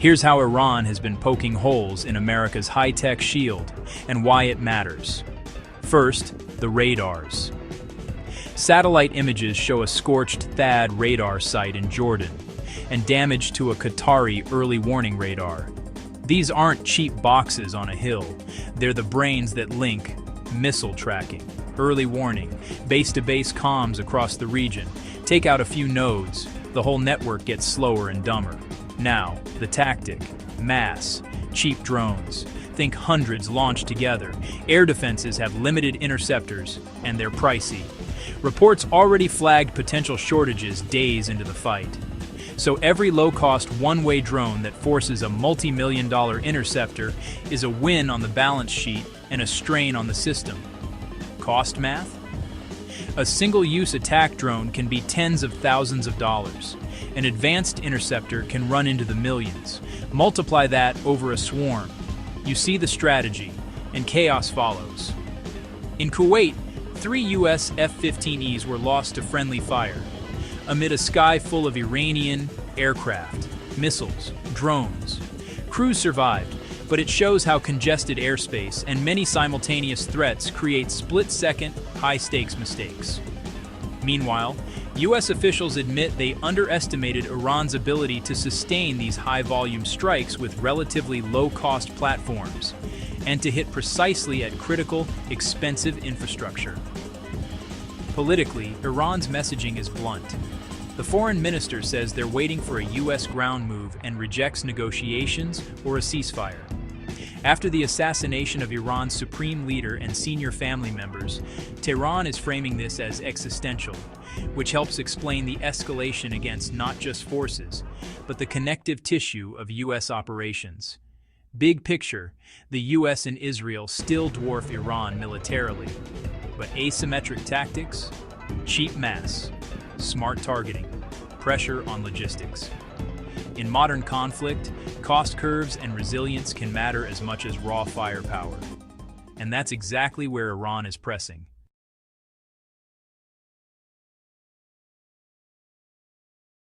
Here's how Iran has been poking holes in America's high-tech shield and why it matters. First, the radars. Satellite images show a scorched THAAD radar site in Jordan and damage to a Qatari early warning radar. These aren't cheap boxes on a hill. They're the brains that link missile tracking, early warning, base-to-base comms across the region. Take out a few nodes, the whole network gets slower and dumber. Now, the tactic: mass, cheap drones. Think hundreds launched together. Air defenses have limited interceptors, and they're pricey. Reports already flagged potential shortages days into the fight. So every low-cost one-way drone that forces a multi-million-dollar interceptor is a win on the balance sheet and a strain on the system. Cost math? A single-use attack drone can be tens of thousands of dollars. An advanced interceptor can run into the millions. Multiply that over a swarm. You see the strategy, and chaos follows. In Kuwait, 3 U.S. F-15Es were lost to friendly fire, amid a sky full of Iranian aircraft, missiles, drones. Crews survived, but it shows how congested airspace and many simultaneous threats create split-second, high-stakes mistakes. Meanwhile, U.S. officials admit they underestimated Iran's ability to sustain these high-volume strikes with relatively low-cost platforms, and to hit precisely at critical, expensive infrastructure. Politically, Iran's messaging is blunt. The foreign minister says they're waiting for a U.S. ground move and rejects negotiations or a ceasefire. After the assassination of Iran's supreme leader and senior family members, Tehran is framing this as existential, which helps explain the escalation against not just forces, but the connective tissue of U.S. operations. Big picture, the U.S. and Israel still dwarf Iran militarily, but asymmetric tactics, cheap mass, smart targeting, pressure on logistics. In modern conflict, cost curves and resilience can matter as much as raw firepower. And that's exactly where Iran is pressing.